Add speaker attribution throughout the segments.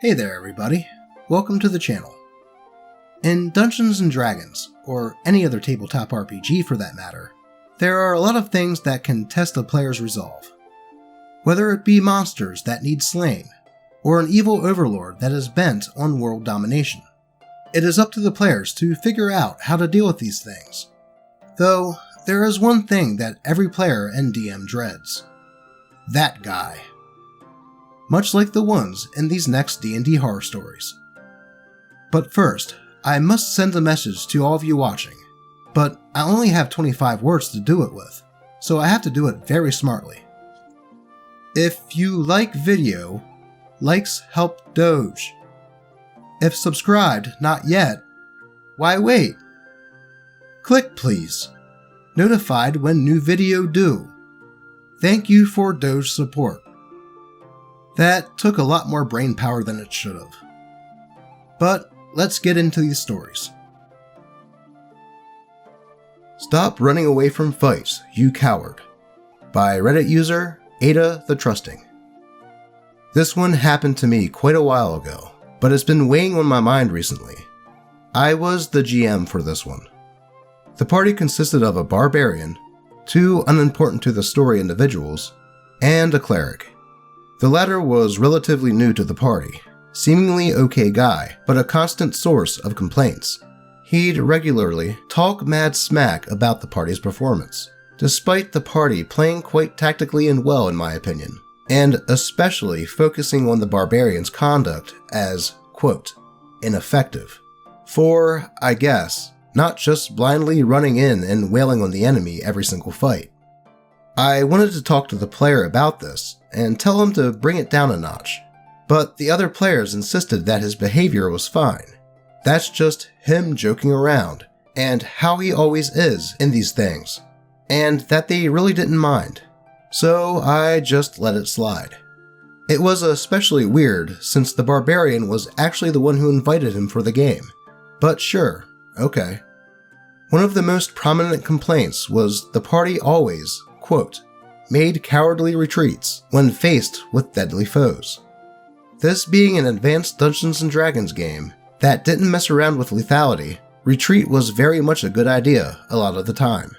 Speaker 1: Hey there everybody, welcome to the channel. In Dungeons & Dragons, or any other tabletop RPG for that matter, there are a lot of things that can test a player's resolve. Whether it be monsters that need slaying, or an evil overlord that is bent on world domination. It is up to the players to figure out how to deal with these things. Though, there is one thing that every player and DM dreads. That guy. Much like the ones in these next D&D horror stories. But first, I must send a message to all of you watching, but I only have 25 words to do it with, so I have to do it very smartly. If you like video, likes help Doge. If subscribed not yet, why wait? Click please. Notified when new video due. Thank you for Doge support. That took a lot more brain power than it should have. But let's get into these stories. Stop Running Away from Fights, You Coward, by Reddit user Ada the Trusting. This one happened to me quite a while ago, but it's been weighing on my mind recently. I was the GM for this one. The party consisted of a barbarian, two unimportant to the story individuals, and a cleric. The latter was relatively new to the party, seemingly okay guy, but a constant source of complaints. He'd regularly talk mad smack about the party's performance, despite the party playing quite tactically and well in my opinion, and especially focusing on the barbarian's conduct as, quote, ineffective. For, I guess, not just blindly running in and wailing on the enemy every single fight. I wanted to talk to the player about this and tell him to bring it down a notch, but the other players insisted that his behavior was fine. That's just him joking around, and how he always is in these things, and that they really didn't mind. So I just let it slide. It was especially weird since the barbarian was actually the one who invited him for the game, but sure, okay. One of the most prominent complaints was the party always, quote, made cowardly retreats when faced with deadly foes. This being an advanced Dungeons & Dragons game that didn't mess around with lethality, retreat was very much a good idea a lot of the time.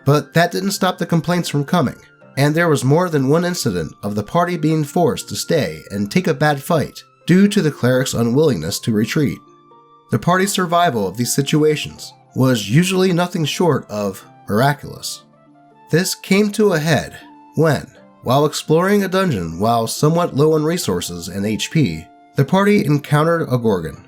Speaker 1: But that didn't stop the complaints from coming, and there was more than one incident of the party being forced to stay and take a bad fight due to the cleric's unwillingness to retreat. The party's survival of these situations was usually nothing short of miraculous. This came to a head when, while exploring a dungeon while somewhat low on resources and HP, the party encountered a gorgon.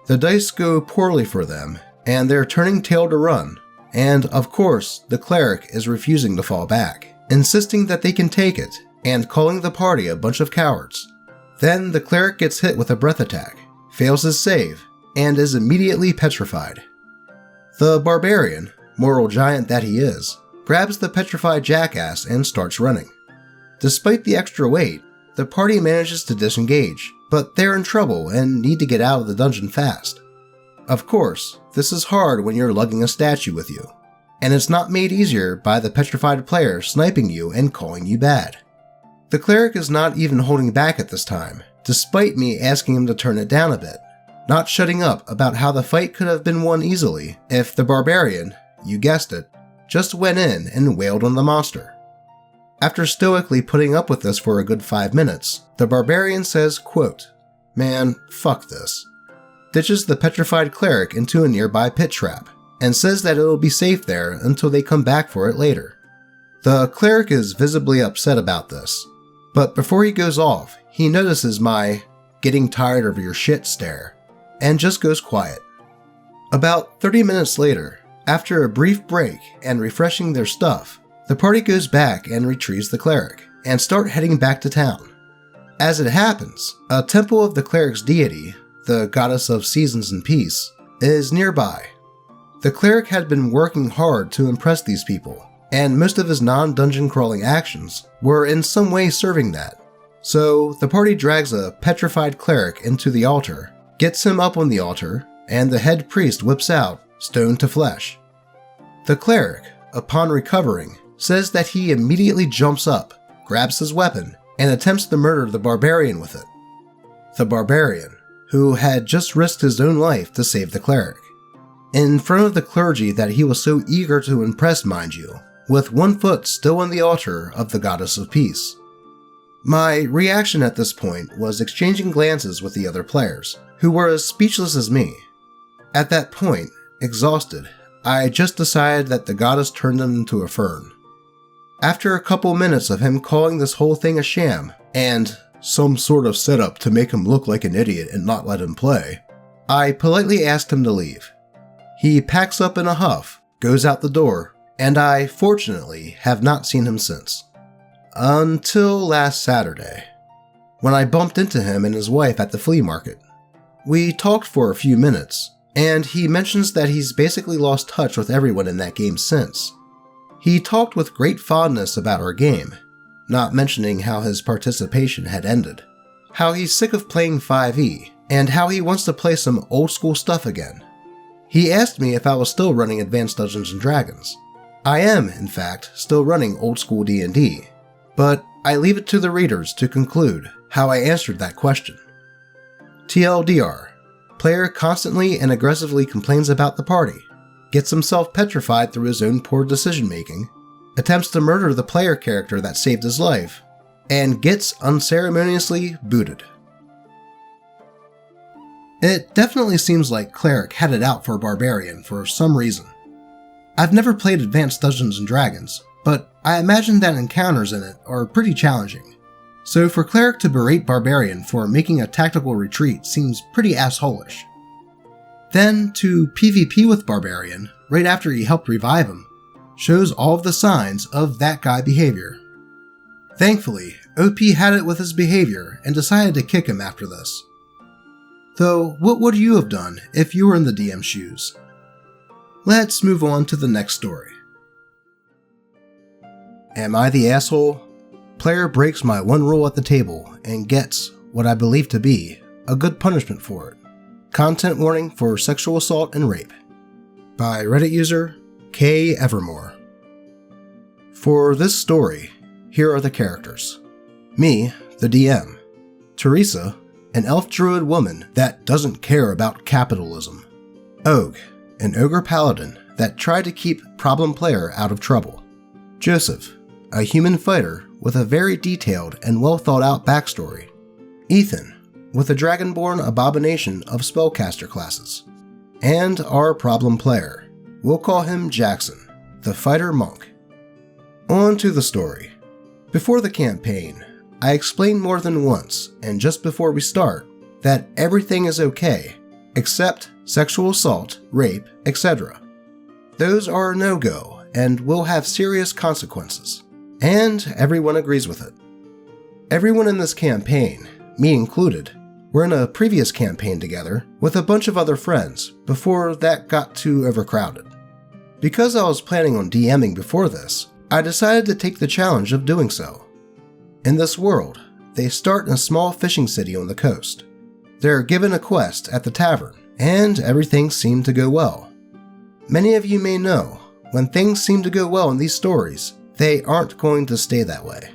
Speaker 1: The dice go poorly for them, and they're turning tail to run, and of course the cleric is refusing to fall back, insisting that they can take it, and calling the party a bunch of cowards. Then the cleric gets hit with a breath attack, fails his save, and is immediately petrified. The barbarian, moral giant that he is, grabs the petrified jackass and starts running. Despite the extra weight, the party manages to disengage, but they're in trouble and need to get out of the dungeon fast. Of course, this is hard when you're lugging a statue with you, and it's not made easier by the petrified player sniping you and calling you bad. The cleric is not even holding back at this time, despite me asking him to turn it down a bit, not shutting up about how the fight could have been won easily if the barbarian, you guessed it, just went in and wailed on the monster. After stoically putting up with this for a good 5 minutes, the barbarian says, quote, man, fuck this, ditches the petrified cleric into a nearby pit trap, and says that it'll be safe there until they come back for it later. The cleric is visibly upset about this, but before he goes off, he notices my getting tired of your shit stare, and just goes quiet. About 30 minutes later, after a brief break and refreshing their stuff, the party goes back and retrieves the cleric, and start heading back to town. As it happens, a temple of the cleric's deity, the goddess of seasons and peace, is nearby. The cleric had been working hard to impress these people, and most of his non-dungeon crawling actions were in some way serving that. So the party drags a petrified cleric into the altar, gets him up on the altar, and the head priest whips out stone to flesh. The cleric, upon recovering, says that he immediately jumps up, grabs his weapon, and attempts to murder the barbarian with it. the barbarian, who had just risked his own life to save the cleric. In front of the clergy that he was so eager to impress, mind you, with one foot still on the altar of the goddess of peace. My reaction at this point was exchanging glances with the other players, who were as speechless as me. At that point, exhausted, I just decided that the goddess turned him into a fern. After a couple minutes of him calling this whole thing a sham, and some sort of setup to make him look like an idiot and not let him play, I politely asked him to leave. He packs up in a huff, goes out the door, and I, fortunately, have not seen him since. Until last Saturday, when I bumped into him and his wife at the flea market. We talked for a few minutes, and he mentions that he's basically lost touch with everyone in that game since. He talked with great fondness about our game, not mentioning how his participation had ended, how he's sick of playing 5e, and how he wants to play some old school stuff again. He asked me if I was still running Advanced Dungeons & Dragons. I am, in fact, still running old school D&D, but I leave it to the readers to conclude how I answered that question. TLDR, player constantly and aggressively complains about the party, gets himself petrified through his own poor decision making, attempts to murder the player character that saved his life, and gets unceremoniously booted. It definitely seems like Cleric had it out for Barbarian for some reason. I've never played Advanced Dungeons & Dragons, but I imagine that encounters in it are pretty challenging. So for Cleric to berate Barbarian for making a tactical retreat seems pretty assholish. Then to PvP with Barbarian right after he helped revive him shows all of the signs of that guy behavior. Thankfully, OP had it with his behavior and decided to kick him after this. Though, what would you have done if you were in the DM's shoes? Let's move on to the next story. Am I the asshole? Player breaks my one rule at the table and gets what I believe to be a good punishment for it. Content warning for sexual assault and rape. By Reddit user K. Evermore. For this story, here are the characters. Me, the DM. Teresa, an elf druid woman that doesn't care about capitalism. Og, an ogre paladin that tried to keep problem player out of trouble. Joseph, a human fighter with a very detailed and well thought out backstory. Ethan, with a dragonborn abomination of spellcaster classes. And our problem player. We'll call him Jackson, the fighter monk. On to the story. Before the campaign, I explained more than once, and just before we start, that everything is okay, except sexual assault, rape, etc. Those are a no-go, and will have serious consequences. And everyone agrees with it. Everyone in this campaign, me included, were in a previous campaign together with a bunch of other friends before that got too overcrowded. Because I was planning on DMing before this, I decided to take the challenge of doing so. In this world, they start in a small fishing city on the coast. They're given a quest at the tavern, and everything seemed to go well. Many of you may know, when things seem to go well in these stories, they aren't going to stay that way.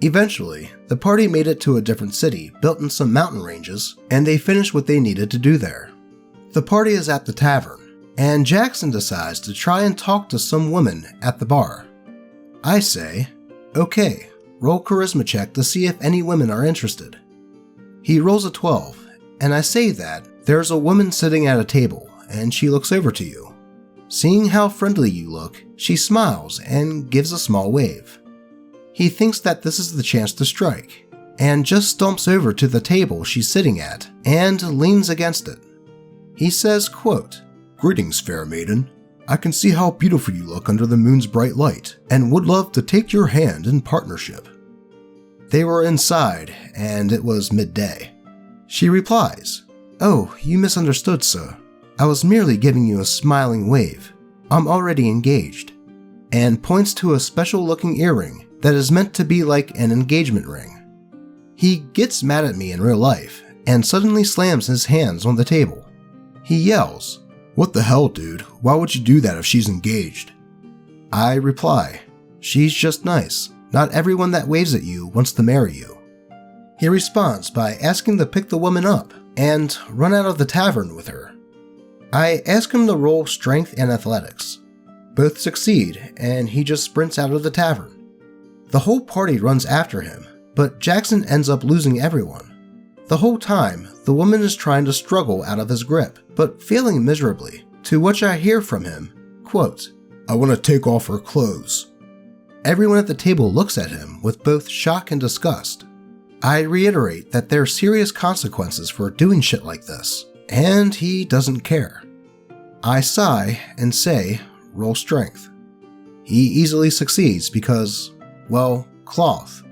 Speaker 1: Eventually, the party made it to a different city built in some mountain ranges, and they finished what they needed to do there. The party is at the tavern, and Jackson decides to try and talk to some women at the bar. I say, okay, roll charisma check to see if any women are interested. He rolls a 12, and I say that there's a woman sitting at a table, and she looks over to you. Seeing how friendly you look, she smiles and gives a small wave. He thinks that this is the chance to strike, and just stomps over to the table she's sitting at and leans against it. He says, quote, "Greetings, fair maiden. I can see how beautiful you look under the moon's bright light, and would love to take your hand in partnership." They were inside, and it was midday. She replies, "Oh, you misunderstood, sir. I was merely giving you a smiling wave. I'm already engaged," and points to a special-looking earring that is meant to be like an engagement ring. He gets mad at me in real life, and suddenly slams his hands on the table. He yells, "What the hell, dude? Why would you do that if she's engaged?" I reply, "She's just nice. Not everyone that waves at you wants to marry you." He responds by asking to pick the woman up and run out of the tavern with her. I ask him to roll strength and athletics. Both succeed, and he just sprints out of the tavern. The whole party runs after him, but Jackson ends up losing everyone. The whole time, the woman is trying to struggle out of his grip, but failing miserably, to which I hear from him, quote, "I want to take off her clothes." Everyone at the table looks at him with both shock and disgust. I reiterate that there are serious consequences for doing shit like this, and he doesn't care. I sigh and say, roll strength. He easily succeeds because, well, cloth.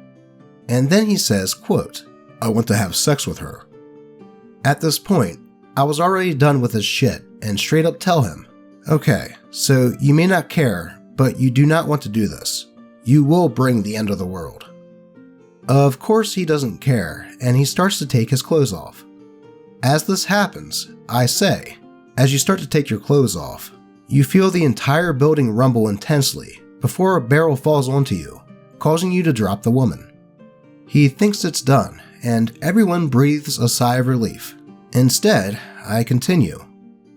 Speaker 1: And then he says, quote, "I want to have sex with her." At this point, I was already done with his shit and straight up tell him, "Okay, so you may not care, but you do not want to do this. You will bring the end of the world." Of course he doesn't care, and he starts to take his clothes off. As this happens, I say, as you start to take your clothes off, you feel the entire building rumble intensely before a barrel falls onto you, causing you to drop the woman. He thinks it's done, and everyone breathes a sigh of relief. Instead, I continue.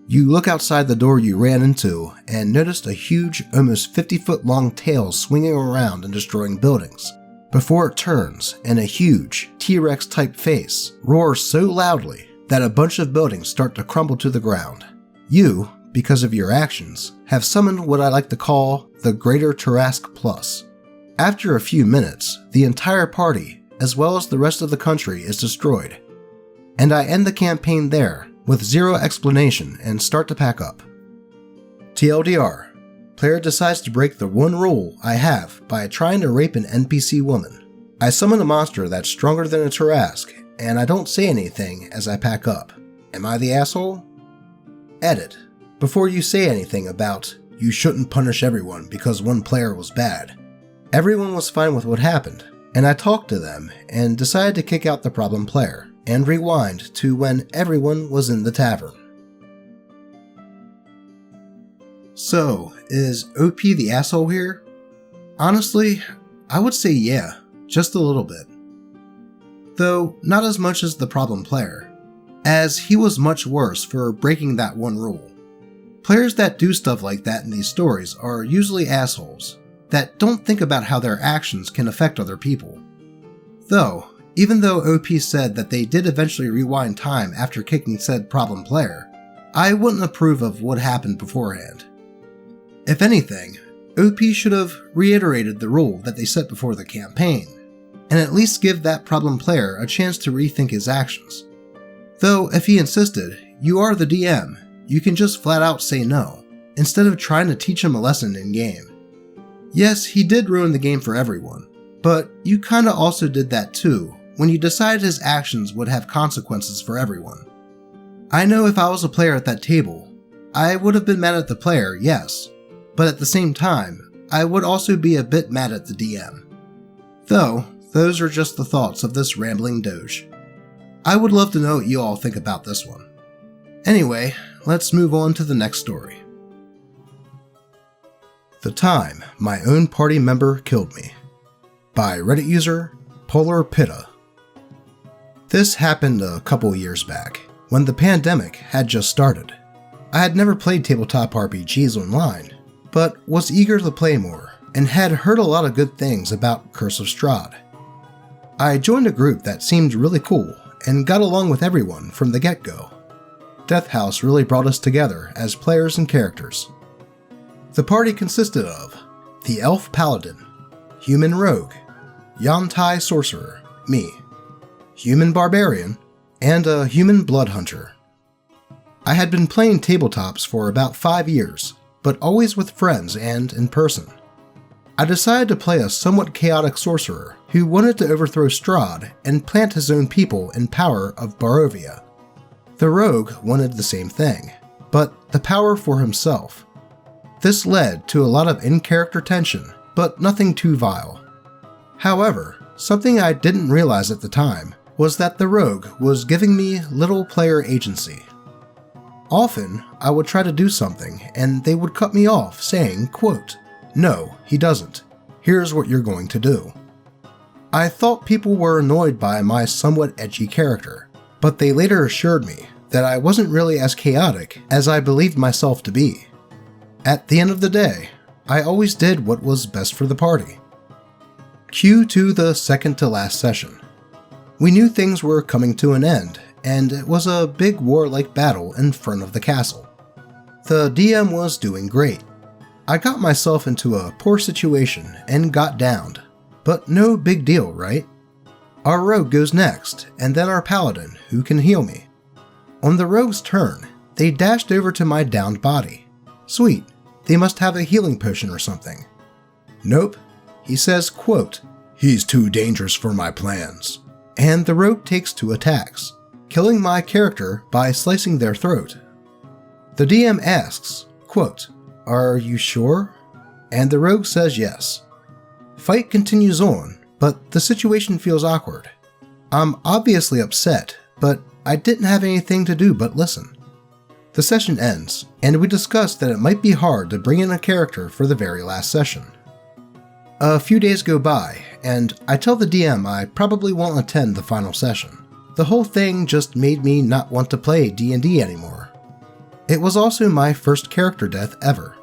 Speaker 1: You look outside the door you ran into and noticed a huge, almost 50-foot long tail swinging around and destroying buildings, before it turns and a huge, T-Rex type face roars so loudly that a bunch of buildings start to crumble to the ground. You, because of your actions, have summoned what I like to call the Greater Tarrasque Plus. After a few minutes, the entire party, as well as the rest of the country, is destroyed. And I end the campaign there, with zero explanation, and start to pack up. TLDR, player decides to break the one rule I have by trying to rape an NPC woman. I summon a monster that's stronger than a Tarrasque, and I don't say anything as I pack up. Am I the asshole? Edit. Before you say anything about, you shouldn't punish everyone because one player was bad. Everyone was fine with what happened, and I talked to them and decided to kick out the problem player, and rewind to when everyone was in the tavern. So, is OP the asshole here? Honestly, I would say yeah, just a little bit. Though not as much as the problem player, as he was much worse for breaking that one rule. Players that do stuff like that in these stories are usually assholes that don't think about how their actions can affect other people. Though, even though OP said that they did eventually rewind time after kicking said problem player, I wouldn't approve of what happened beforehand. If anything, OP should have reiterated the rule that they set before the campaign, and at least give that problem player a chance to rethink his actions. Though if he insisted, you are the DM, you can just flat out say no, instead of trying to teach him a lesson in-game. Yes, he did ruin the game for everyone, but you kinda also did that too when you decided his actions would have consequences for everyone. I know if I was a player at that table, I would have been mad at the player, yes, but at the same time, I would also be a bit mad at the DM. Though, those are just the thoughts of this rambling Doge. I would love to know what you all think about this one. Anyway, let's move on to the next story. The Time My Own Party Member Killed Me, by Reddit user Polar Pitta. This happened a couple years back, when the pandemic had just started. I had never played tabletop RPGs online, but was eager to play more, and had heard a lot of good things about Curse of Strahd. I joined a group that seemed really cool, and got along with everyone from the get-go. Death House really brought us together as players and characters. The party consisted of the Elf Paladin, Human Rogue, Yantai Sorcerer, me, Human Barbarian, and a Human Blood Hunter. I had been playing tabletops for about 5 years, but always with friends and in person. I decided to play a somewhat chaotic sorcerer who wanted to overthrow Strahd and plant his own people in power of Barovia. The rogue wanted the same thing, but the power for himself. This led to a lot of in-character tension, but nothing too vile. However, something I didn't realize at the time was that the rogue was giving me little player agency. Often, I would try to do something and they would cut me off saying, quote, "No, he doesn't. Here's what you're going to do." I thought people were annoyed by my somewhat edgy character, but they later assured me that I wasn't really as chaotic as I believed myself to be. At the end of the day, I always did what was best for the party. Cue to the second to last session. We knew things were coming to an end, and it was a big warlike battle in front of the castle. The DM was doing great. I got myself into a poor situation and got downed, but no big deal, right? Our rogue goes next, and then our paladin, who can heal me. On the rogue's turn, they dashed over to my downed body. Sweet, they must have a healing potion or something. Nope, he says, quote, "He's too dangerous for my plans." And the rogue takes 2 attacks, killing my character by slicing their throat. The DM asks, quote, "Are you sure?" And the rogue says yes. Fight continues on, but the situation feels awkward. I'm obviously upset, but I didn't have anything to do but listen. The session ends, and we discuss that it might be hard to bring in a character for the very last session. A few days go by, and I tell the DM I probably won't attend the final session. The whole thing just made me not want to play D&D anymore. It was also my first character death ever.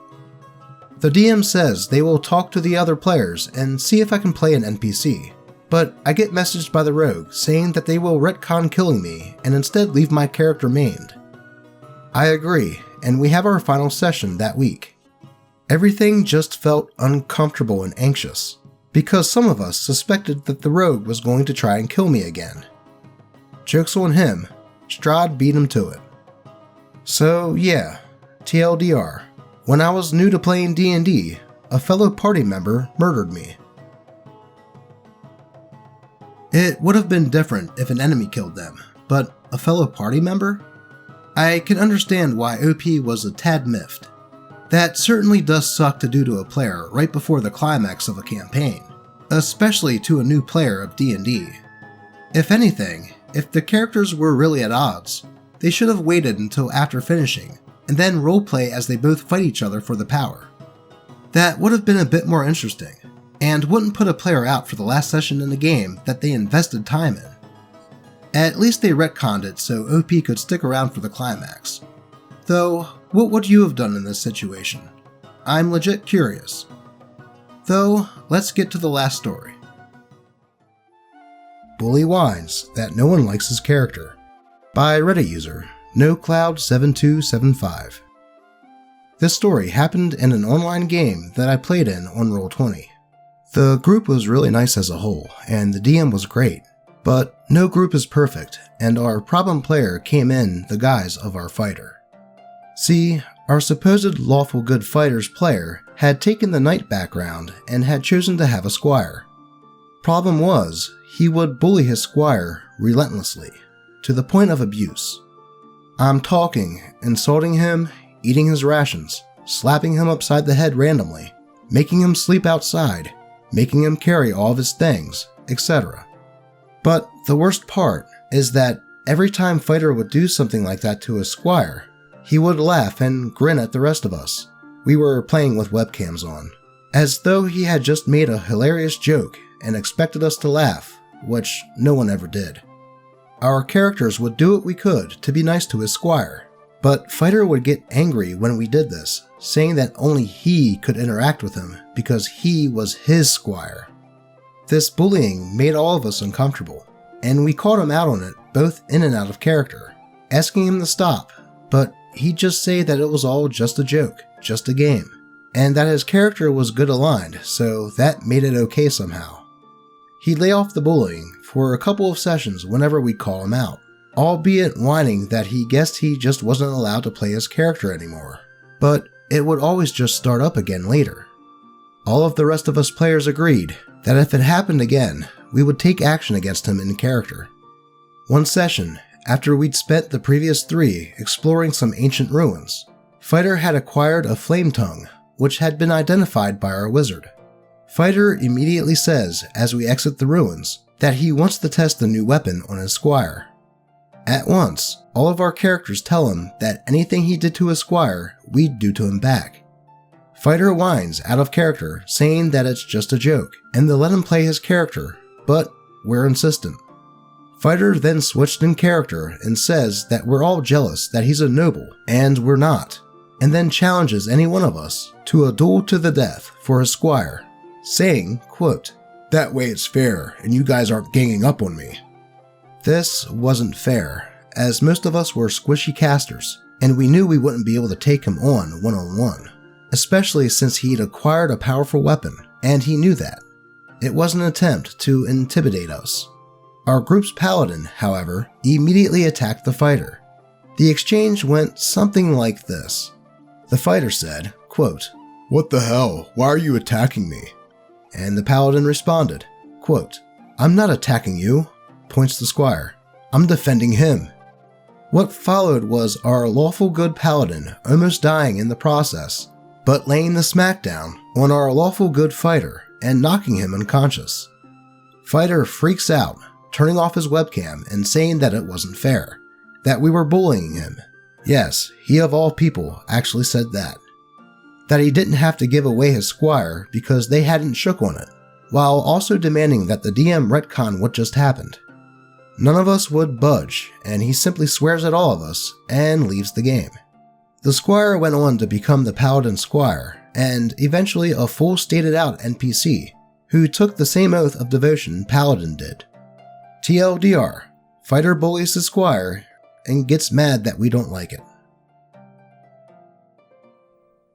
Speaker 1: The DM says they will talk to the other players and see if I can play an NPC, but I get messaged by the rogue saying that they will retcon killing me and instead leave my character maimed. I agree, and we have our final session that week. Everything just felt uncomfortable and anxious, because some of us suspected that the rogue was going to try and kill me again. Joke's on him, Strahd beat him to it. So yeah, TLDR, when I was new to playing D&D, a fellow party member murdered me. It would have been different if an enemy killed them, but a fellow party member? I can understand why OP was a tad miffed. That certainly does suck to do to a player right before the climax of a campaign, especially to a new player of D&D. If anything, if the characters were really at odds, they should have waited until after finishing, and then roleplay as they both fight each other for the power. That would have been a bit more interesting, and wouldn't put a player out for the last session in the game that they invested time in. At least they retconned it so OP could stick around for the climax. Though, what would you have done in this situation? I'm legit curious. Though, let's get to the last story. Bully whines that no one likes his character, by Reddit user NoCloud7275. This story happened in an online game that I played in on Roll20. The group was really nice as a whole, and the DM was great, but no group is perfect, and our problem player came in the guise of our fighter. See, our supposed lawful good fighter's player had taken the knight background and had chosen to have a squire. Problem was, he would bully his squire relentlessly, to the point of abuse. I'm talking, insulting him, eating his rations, slapping him upside the head randomly, making him sleep outside, making him carry all of his things, etc. But the worst part is that every time fighter would do something like that to his squire, he would laugh and grin at the rest of us. We were playing with webcams on, as though he had just made a hilarious joke and expected us to laugh, which no one ever did. Our characters would do what we could to be nice to his squire, but fighter would get angry when we did this, saying that only he could interact with him because he was his squire. This bullying made all of us uncomfortable, and we called him out on it both in and out of character, asking him to stop, but he'd just say that it was all just a joke, just a game, and that his character was good aligned, so that made it okay somehow. He'd lay off the bullying for a couple of sessions whenever we'd call him out, albeit whining that he guessed he just wasn't allowed to play his character anymore, but it would always just start up again later. All of the rest of us players agreed that if it happened again, we would take action against him in character. One session, after we'd spent the previous 3 exploring some ancient ruins, Fighter had acquired a flame tongue, which had been identified by our wizard. Fighter immediately says, as we exit the ruins, that he wants to test the new weapon on his squire. At once, all of our characters tell him that anything he did to his squire, we'd do to him back. Fighter whines out of character, saying that it's just a joke, and they'll let him play his character, but we're insistent. Fighter then switched in character and says that we're all jealous that he's a noble and we're not, and then challenges any one of us to a duel to the death for his squire, saying, quote, "That way it's fair and you guys aren't ganging up on me." This wasn't fair, as most of us were squishy casters, and we knew we wouldn't be able to take him on one-on-one, especially since he'd acquired a powerful weapon, and he knew that. It was an attempt to intimidate us. Our group's paladin, however, immediately attacked the fighter. The exchange went something like this. The fighter said, quote, "What the hell? Why are you attacking me?" And the paladin responded, quote, "I'm not attacking you," points the squire. "I'm defending him." What followed was our lawful good paladin almost dying in the process, but laying the smackdown on our lawful good fighter and knocking him unconscious. Fighter freaks out, turning off his webcam and saying that it wasn't fair, that we were bullying him. Yes, he of all people actually said that. That he didn't have to give away his squire because they hadn't shook on it, while also demanding that the DM retcon what just happened. None of us would budge, and he simply swears at all of us and leaves the game. The squire went on to become the paladin squire, and eventually a full stated out NPC, who took the same oath of devotion paladin did. TLDR, fighter bullies his squire and gets mad that we don't like it.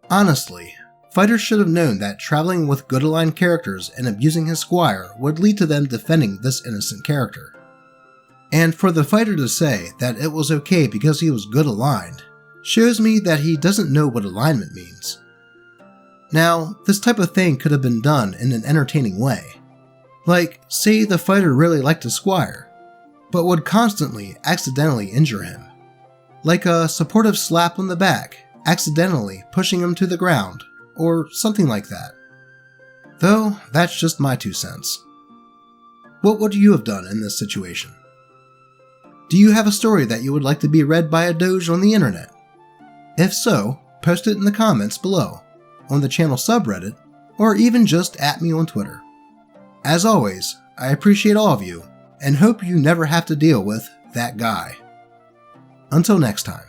Speaker 1: Honestly, fighter should have known that traveling with good aligned characters and abusing his squire would lead to them defending this innocent character. And for the fighter to say that it was okay because he was good aligned shows me that he doesn't know what alignment means. Now, this type of thing could have been done in an entertaining way. Like, say the fighter really liked his squire, but would constantly accidentally injure him. Like a supportive slap on the back, accidentally pushing him to the ground, or something like that. Though, that's just my 2 cents. What would you have done in this situation? Do you have a story that you would like to be read by a Doge on the internet? If so, post it in the comments below, on the channel subreddit, or even just at me on Twitter. As always, I appreciate all of you, and hope you never have to deal with that guy. Until next time.